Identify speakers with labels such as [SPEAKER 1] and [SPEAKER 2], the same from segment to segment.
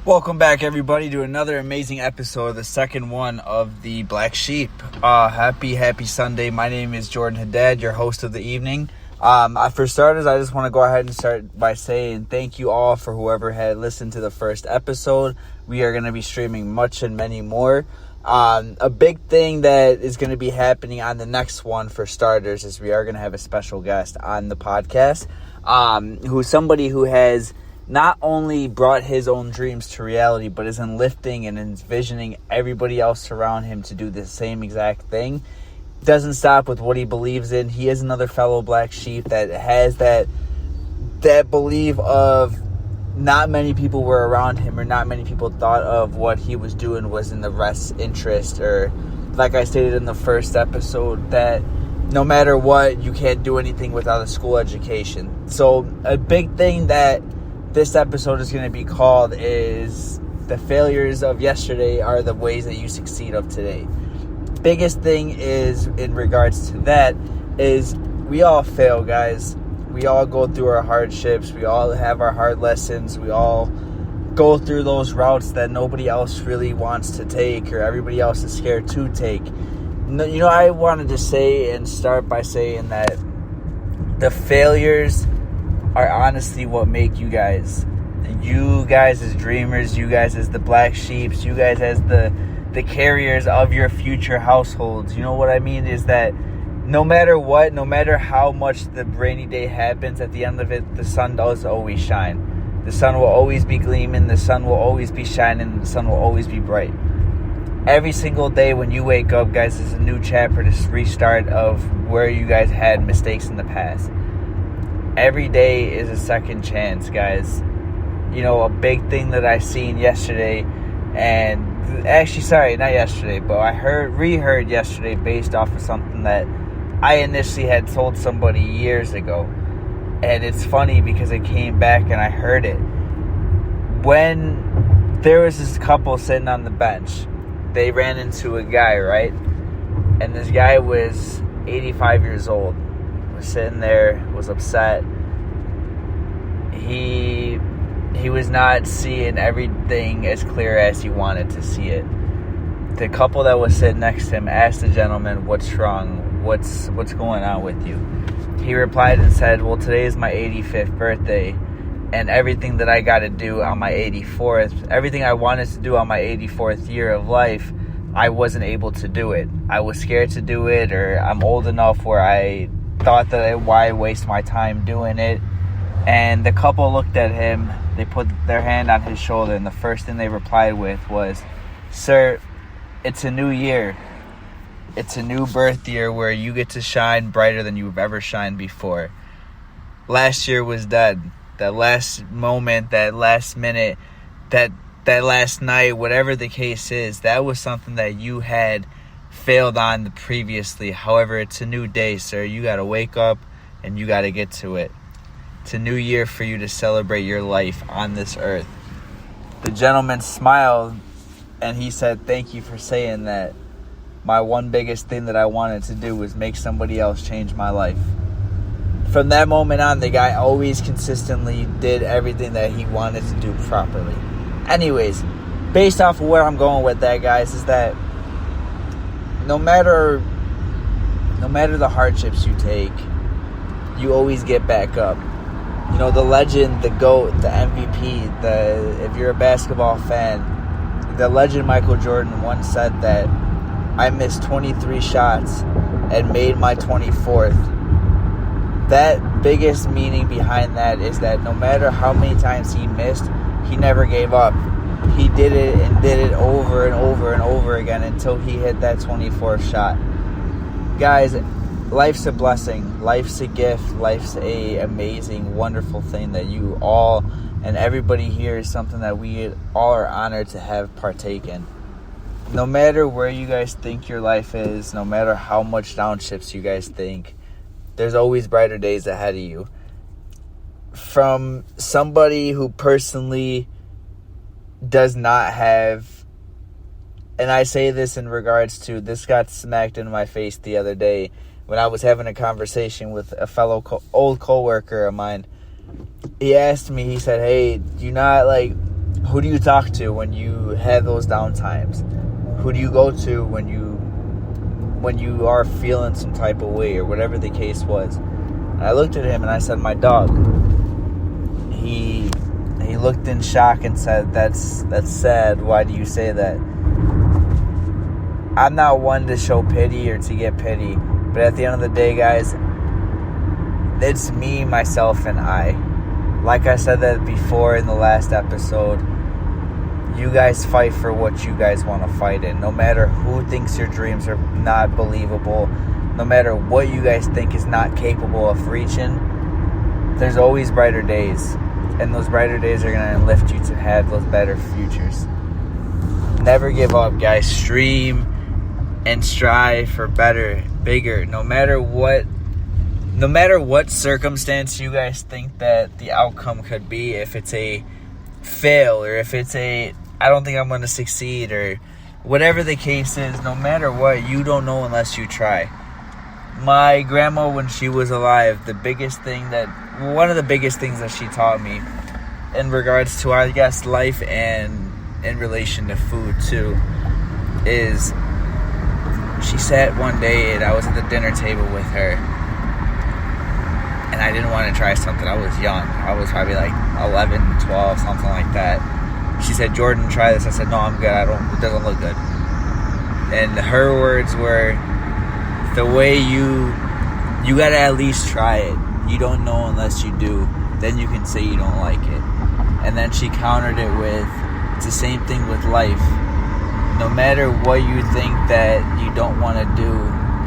[SPEAKER 1] Welcome back, everybody, to another amazing episode, the second one of the Black Sheep. Happy Sunday. My name is Jordan Haddad, your host of the evening. For starters, I just want to go ahead and start by saying thank you all for whoever had listened to the first episode. We are going to be streaming much and many more. A big thing that is going to be happening on the next one, for starters, is we are going to have a special guest on the podcast, who's somebody who has not only brought his own dreams to reality, but is enlifting and envisioning everybody else around him to do the same exact thing. Doesn't stop with what he believes in. He is another fellow Black Sheep that has that belief of not many people were around him, or not many people thought of what he was doing was in the rest's interest, or like I stated in the first episode, that no matter what, you can't do anything without a school education. So a big thing that this episode is going to be called is the failures of yesterday are the ways that you succeed of today. Biggest thing is, in regards to that, is we all fail, guys. We all go through our hardships. We all have our hard lessons. We all go through those routes that nobody else really wants to take, or everybody else is scared to take. I wanted to say and start by saying that the failures are honestly what make you guys. You guys as dreamers, you guys as the Black Sheeps, you guys as the carriers of your future households. You know what I mean? Is that no matter what, no matter how much the rainy day happens, at the end of it, the sun does always shine. The sun will always be gleaming, the sun will always be shining, the sun will always be bright. Every single day when you wake up, guys, is a new chapter to restart of where you guys had mistakes in the past. Every day is a second chance, guys. A big thing that I seen yesterday, and actually, sorry, not yesterday, but I reheard yesterday based off of something that I initially had told somebody years ago. And it's funny because it came back and I heard it. When there was this couple sitting on the bench, they ran into a guy, right? And this guy was 85 years old. Was sitting there, was upset. He was not seeing everything as clear as he wanted to see it. The couple that was sitting next to him asked the gentleman, "What's wrong? What's going on with you?" He replied and said, "Well, today is my 85th birthday, and everything that I got to do on my 84th, everything I wanted to do on my 84th year of life, I wasn't able to do it. I was scared to do it, or I'm old enough where I thought that why waste my time doing it." And the couple looked at him, they put their hand on his shoulder, and the first thing they replied with was, "Sir, it's a new year. It's a new birth year where you get to shine brighter than you've ever shined before. Last year was dead. That last moment, that last minute, that last night, whatever the case is, that was something that you had failed on previously. However, it's a new day, sir. You got to wake up and you got to get to it. It's a new year for you to celebrate your life on this earth." The gentleman smiled and he said, "Thank you for saying that. My one biggest thing that I wanted to do was make somebody else change my life." From that moment on, the guy always consistently did everything that he wanted to do properly. Anyways, based off of where I'm going with that, guys, is that no matter the hardships you take, you always get back up. The legend, the GOAT, the MVP, if you're a basketball fan, the legend Michael Jordan once said that I missed 23 shots and made my 24th. That biggest meaning behind that is that no matter how many times he missed, he never gave up. He did it and did it over and over and over again until he hit that 24th shot. Guys, life's a blessing. Life's a gift. Life's a amazing, wonderful thing that you all and everybody here is something that we all are honored to have partaken. No matter where you guys think your life is, no matter how much downships you guys think, there's always brighter days ahead of you. From somebody who personally does not have, and I say this in regards to, this got smacked in my face the other day when I was having a conversation with a fellow old coworker of mine. He asked me, he said, "Hey, do you not Who do you talk to when you have those down times? Who do you go to when you are feeling some type of way or whatever the case was? And I looked at him and I said, my dog. He looked in shock and said, that's sad. Why do you say that? I'm not one to show pity or to get pity, but at the end of the day, guys, it's me, myself, and I. Like I said that before in the last episode, you guys fight for what you guys want to fight in. No matter who thinks your dreams are not believable, no matter what you guys think is not capable of reaching, there's always brighter days. And those brighter days are going to lift you to have those better futures. Never give up, guys. Stream and strive for better, bigger. No matter what circumstance you guys think that the outcome could be, if it's a fail or if it's a I don't think I'm going to succeed or whatever the case is, no matter what, you don't know unless you try. My grandma, when she was alive, one of the biggest things that she taught me in regards to, I guess, life and in relation to food too, is she sat one day and I was at the dinner table with her and I didn't want to try something. I was young. I was probably like 11, 12, something like that. She said, Jordan, try this. I said, no, I'm good. It doesn't look good. And her words were, the way you gotta at least try it. You don't know unless you do. Then you can say you don't like it. And then she countered it with, it's the same thing with life. No matter what you think that you don't want to do,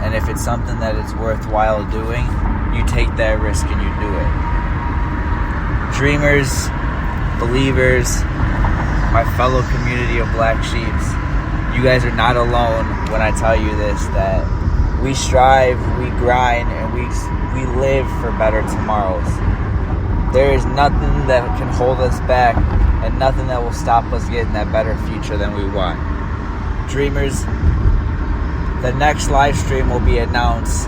[SPEAKER 1] and if it's something that is worthwhile doing, you take that risk and you do it. Dreamers, believers, my fellow community of black sheeps, you guys are not alone when I tell you this, that we strive, we grind, and we live for better tomorrows. There is nothing that can hold us back and nothing that will stop us getting that better future than we want. Dreamers, the next live stream will be announced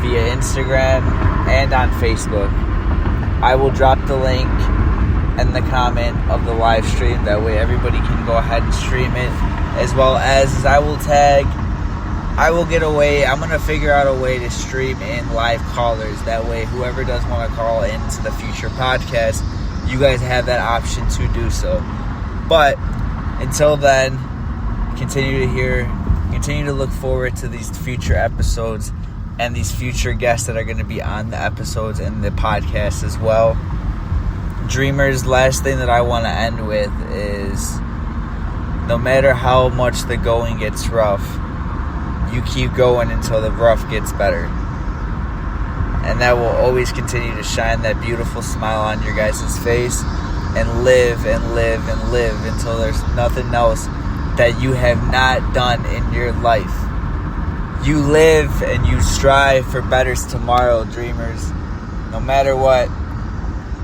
[SPEAKER 1] via Instagram and on Facebook. I will drop the link in the comment of the live stream. That way everybody can go ahead and stream it. As well as I will get away. I'm going to figure out a way to stream in live callers. That way whoever does want to call into the future podcast, you guys have that option to do so. But until then, continue to look forward to these future episodes and these future guests that are going to be on the episodes and the podcast as well. Dreamers, last thing that I want to end with is, no matter how much the going gets rough, you keep going until the rough gets better. And that will always continue to shine that beautiful smile on your guys' face, and live and live and live until there's nothing else that you have not done in your life. You live and you strive for better tomorrow, dreamers. No matter what,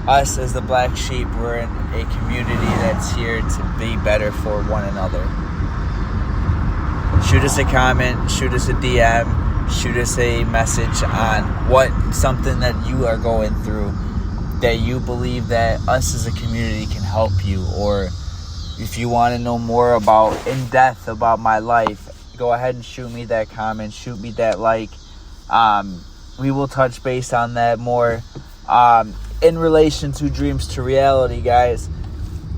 [SPEAKER 1] us as the black sheep, we're in a community that's here to be better for one another. Shoot us a comment, shoot us a DM, shoot us a message on something that you are going through that you believe that us as a community can help you, or if you want to know more in depth about my life, go ahead and shoot me that comment, shoot me that like. We will touch base on that more. In relation to dreams to reality, guys,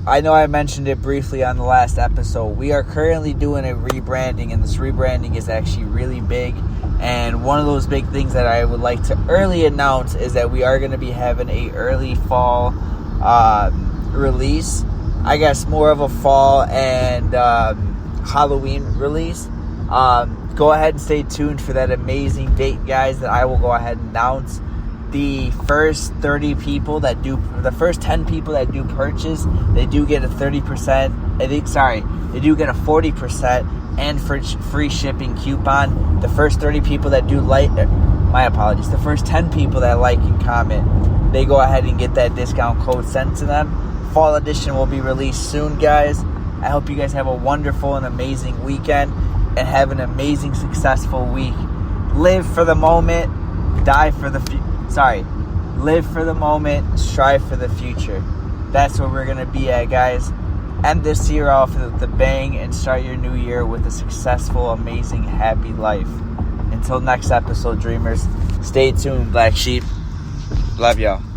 [SPEAKER 1] I know I mentioned it briefly on the last episode. We are currently doing a rebranding, and this rebranding is actually really big. And one of those big things that I would like to early announce is that we are going to be having a early fall release. I guess more of a fall and Halloween release. Go ahead and stay tuned for that amazing date, guys, that I will go ahead and announce. The first 10 people that do purchase, they do get a 30%, they do get a 40% and free shipping coupon. The first 30 people that do the first 10 people that like and comment, they go ahead and get that discount code sent to them. Fall edition will be released soon, guys. I hope you guys have a wonderful and amazing weekend and have an amazing, successful week. Live for the moment, live for the moment, strive for the future. That's where we're going to be at, guys. end this year off with a bang and start your new year with a successful, amazing, happy life. Until next episode, dreamers, stay tuned, Black Sheep. Love y'all.